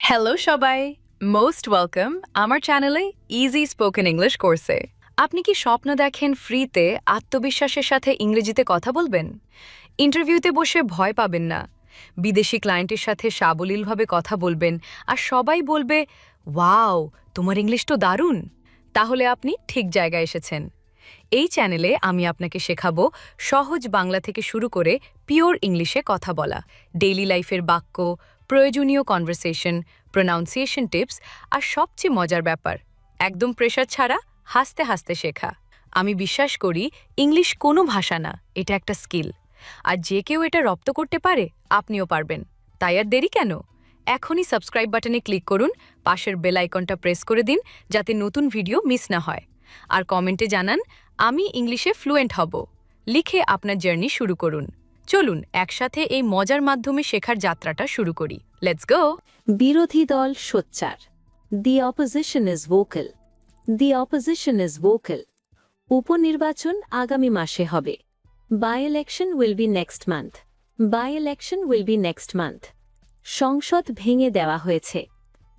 Hello সবাই, most welcome আমার চ্যানেলে ইজি স্পোকেন ইংলিশ কোর্সে। আপনি কি স্বপ্ন দেখেন ফ্রিতে আত্মবিশ্বাসের সাথে ইংরেজিতে কথা বলবেন? ইন্টারভিউতে বসে ভয় পাবেন না। বিদেশি ক্লায়েন্টের সাথে সাবলীলভাবে কথা বলবেন আর সবাই বলবে, ওয়াও, তোমার ইংলিশ তো দারুণ। তাহলে আপনি ঠিক জায়গায় এসেছেন। এই চ্যানেলে আমি আপনাকে শেখাবো সহজ বাংলা থেকে শুরু করে পিওর ইংলিশে কথা বলা, ডেইলি লাইফের বাক্য, প্রয়োজনীয় কনভারসেশন, প্রোনাউন্সিয়েশন টিপস আর সবচেয়ে মজার ব্যাপার, একদম প্রেশার ছাড়া হাসতে হাসতে শেখা। আমি বিশ্বাস করি ইংলিশ কোনো ভাষা না, এটা একটা স্কিল। আর যে কেউ এটা রপ্ত করতে পারে, আপনিও পারবেন। তাই আর দেরি কেন? এখনই সাবস্ক্রাইব বাটনে ক্লিক করুন, পাশের বেল আইকনটা প্রেস করে দিন যাতে নতুন ভিডিও মিস না হয়। আর কমেন্টে জানান আমি ইংলিশে ফ্লুয়েন্ট হব। লিখে আপনার জার্নি শুরু করুন। চলুন একসাথে এই মজার মাধ্যমে শেখার যাত্রাটা শুরু করি। Let's go. বিরোধী দল সোচ্চার। The opposition is vocal. The opposition is vocal. উপনির্বাচন আগামী মাসে হবে। By election will be next month. By election will be next month. সংসদ ভেঙে দেওয়া হয়েছে।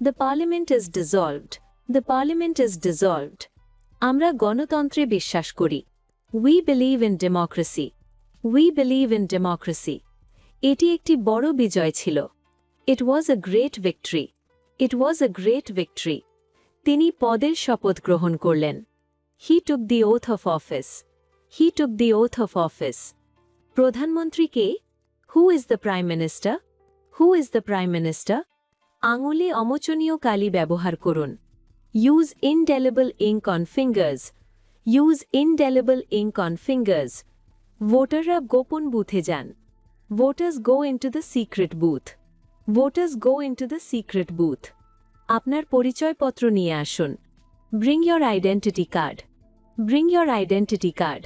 The parliament is dissolved. The parliament is dissolved. আমরা গণতন্ত্রে বিশ্বাস করি। We believe in democracy. We believe in democracy. এটি একটি বড় বিজয় ছিল। It was a great victory. It was a great victory. তিনি পদের শপথ গ্রহণ করলেন। He took the oath of office. He took the oath of office. প্রধানমন্ত্রী কে? Who is the Prime Minister? Who is the Prime Minister? আঙুলে অমোচনীয় কালি ব্যবহার করুন। Use indelible ink on fingers. Use indelible ink on fingers. ভোটাররা গোপন বুথে যান। Voters go into the secret booth. Voters go into the secret booth. আপনার পরিচয়পত্র নিয়ে আসুন। Bring your identity card. Bring your identity card.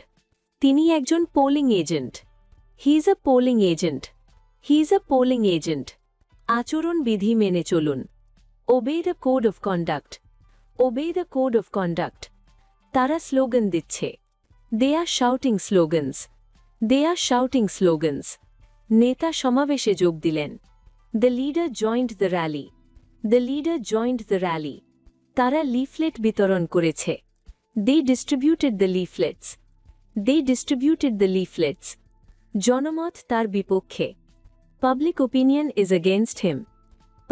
তিনি একজন polling agent. He is a polling agent. He is a polling agent. আচরণ বিধি মেনে চলুন। Obey the code of conduct. Obey the code of conduct. তারা স্লোগান দিচ্ছে। They are shouting slogans. They are shouting slogans. নেতা সমাবেশে যোগ দিলেন। The leader joined the rally. The leader joined the rally. তারা লিফলেট বিতরণ করেছে। They distributed the leaflets. They distributed the leaflets. জনমত তার বিপক্ষে। Public opinion is against him.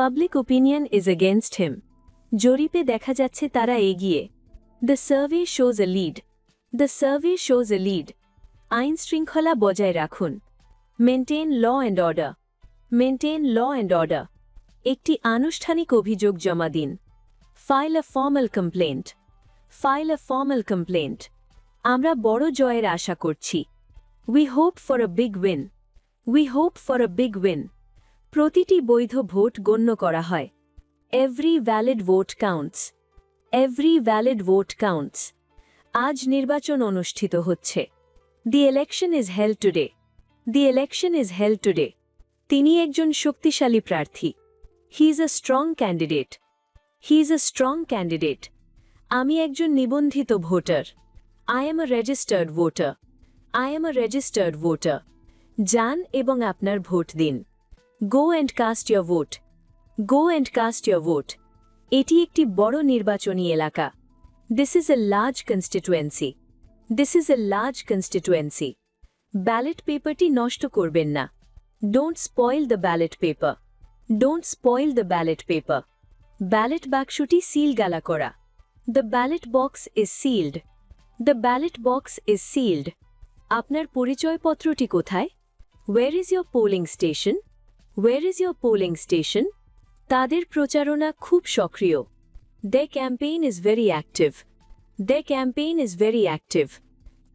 Public opinion is against him. জরিপে দেখা যাচ্ছে তারা এগিয়ে। The survey shows a lead. The survey shows a lead. আইন শৃঙ্খলা বজায় রাখুন। Maintain law and order. Maintain law and order. একটি আনুষ্ঠানিক অভিযোগ জমা দিন। File a formal complaint. File a formal complaint. আমরা বড় জয়ের আশা করছি। We hope for a big win. We hope for a big win. প্রতিটি বৈধ ভোট গণ্য করা হয়। Every valid vote counts. Every valid vote counts. আজ নির্বাচন অনুষ্ঠিত হচ্ছে। The election is held today. The election is held today. তিনি একজন শক্তিশালী প্রার্থী। He is a strong candidate. He is a strong candidate. আমি একজন নিবন্ধিত voter. I am a registered voter. I am a registered voter. যান এবং আপনার ভোট দিন। Go and cast your vote. Go and cast your vote. এটি একটি বড় নির্বাচনী এলাকা। This is a large constituency. This is a large constituency. Ballot পেপারটি নষ্ট করবেন না। Don't spoil the ballot paper. Don't spoil the ballot paper. Ballot বাক্সটি সিলগালা করা। The ballot box is sealed. The ballot box is sealed. আপনার পরিচয়পত্রটি কোথায়? Where is your polling station? Where is your polling station? তাদের প্রচারণা খুব সক্রিয়। Their campaign is very active. Their campaign is very active.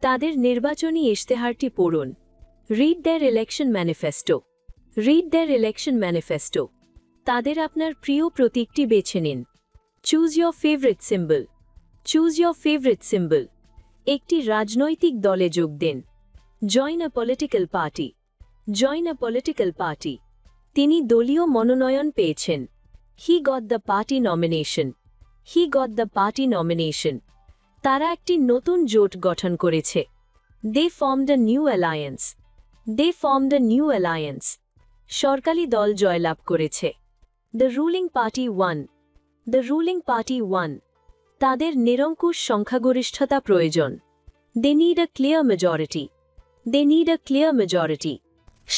তাদের নির্বাচনী ইশতেহারটি পড়ুন। Read their election manifesto. Read their election manifesto. তাদের আপনার প্রিয় প্রতীকটি বেছে নিন। Choose your favorite symbol. Choose your favorite symbol. একটি রাজনৈতিক দলে যোগ দিন। Join a political party. Join a political party. তিনি দলীয় মনোনয়ন পেয়েছেন। He got the party nomination. He got the party nomination. তারা একটি নতুন জোট গঠন করেছে। They formed a new alliance. They formed a new alliance. সরকারি দল জয়লাভ করেছে। The ruling party won. The ruling party won. তাদের নিরঙ্কুশ সংখ্যাগরিষ্ঠতা প্রয়োজন। They need a clear majority. They need a clear majority.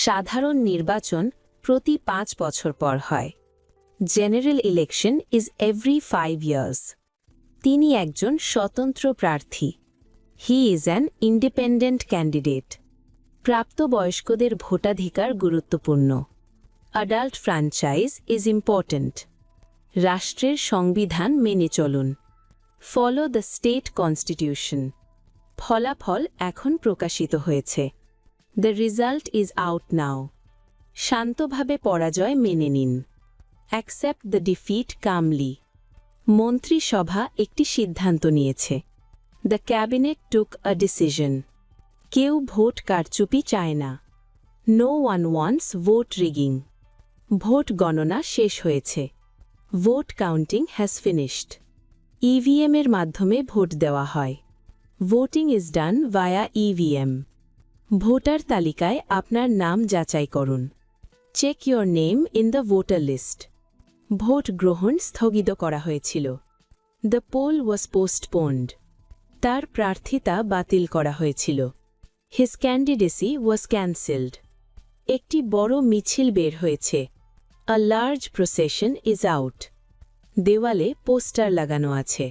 সাধারণ নির্বাচন প্রতি 5 বছর পর হয়। General election is every 5 years. তিনি একজন স্বতন্ত্র প্রার্থী। He is an independent candidate. প্রাপ্তবয়স্কদের ভোটাধিকার গুরুত্বপূর্ণ। Adult franchise is important. রাষ্ট্রের সংবিধান মেনে চলুন। Follow the state constitution. ফলাফল এখন প্রকাশিত হয়েছে। The result is out now. শান্তভাবে পরাজয় মেনে নিন। Accept the defeat calmly. মন্ত্রিসভা একটি সিদ্ধান্ত নিয়েছে। The cabinet took a decision. কেউ ভোট কারচুপি চায় না। No one wants vote rigging. Vote গণনা শেষ হয়েছে। Vote counting has finished. ইভিএমের মাধ্যমে ভোট দেওয়া হয়। Voting is done via EVM. Voter তালিকায় আপনার নাম যাচাই করুন। Check your name in the voter list. Vote গ্রহণ স্থগিত করা হয়েছিল। The poll was postponed. তার প্রার্থিতা বাতিল করা হয়েছিল। His candidacy was cancelled. একটি বড় মিছিল বের হয়েছে। A large procession is out. দেওয়ালে পোস্টার লাগানো আছে।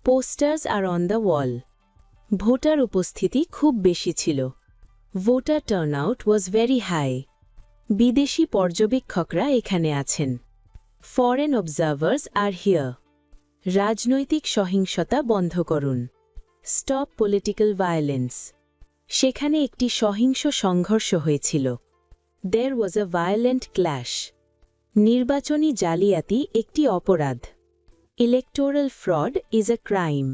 Posters are on the wall. Voter উপস্থিতি খুব বেশি ছিল। Voter turnout was very high. বিদেশি পর্যবেক্ষকরা এখানে আছেন। Foreign observers are here. রাজনৈতিক সহিংসতা বন্ধ করুন। Stop political violence. সেখানে একটি সহিংস সংঘর্ষ হয়েছিল। There was a violent clash. নির্বাচনী জালিয়াতি একটি অপরাধ। Electoral fraud is a crime.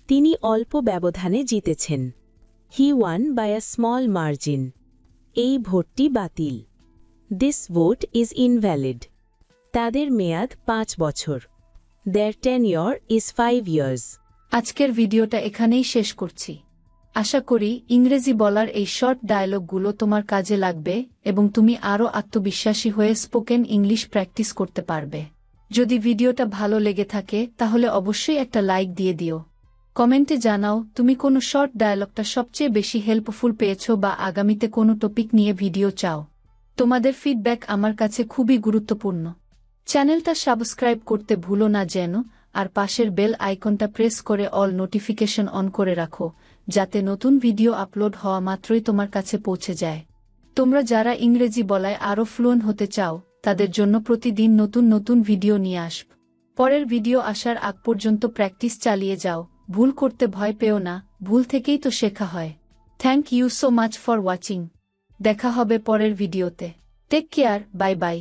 তিনি অল্প ব্যবধানে জিতেছেন। He won by a small margin. এই ভোটটি বাতিল। This vote is invalid. তাদের মেয়াদ 5 বছর। Their tenure is 5 years. আজকের ভিডিওটা এখানেই শেষ করছি। আশা করি ইংরেজি বলার এই শর্ট ডায়লগগুলো তোমার কাজে লাগবে এবং তুমি আরও আত্মবিশ্বাসী হয়ে স্পোকেন ইংলিশ প্র্যাকটিস করতে পারবে। যদি ভিডিওটা ভালো লেগে থাকে তাহলে অবশ্যই একটা লাইক দিয়ে দিও। কমেন্টে জানাও তুমি কোনো শর্ট ডায়লগটা সবচেয়ে বেশি হেল্পফুল পেয়েছো বা আগামীতে কোনো টপিক নিয়ে ভিডিও চাও। তোমাদের ফিডব্যাক আমার কাছে খুবই গুরুত্বপূর্ণ। চ্যানেলটা সাবস্ক্রাইব করতে ভুলো না যেন, আর পাশের বেল আইকনটা প্রেস করে অল নোটিফিকেশন অন করে রাখো, যাতে নতুন ভিডিও আপলোড হওয়া মাত্রই তোমার কাছে পৌঁছে যায়। তোমরা যারা ইংরেজি বলায় আরও ফ্লুয়েন্ট হতে চাও, তাদের জন্য প্রতিদিন নতুন নতুন ভিডিও নিয়ে আসব। পরের ভিডিও আসার আগ পর্যন্ত প্র্যাকটিস চালিয়ে যাও। ভুল করতে ভয় পেও না, ভুল থেকেই তো শেখা হয়। Thank you so much for watching. দেখা হবে পরের ভিডিওতে। Take care, bye by.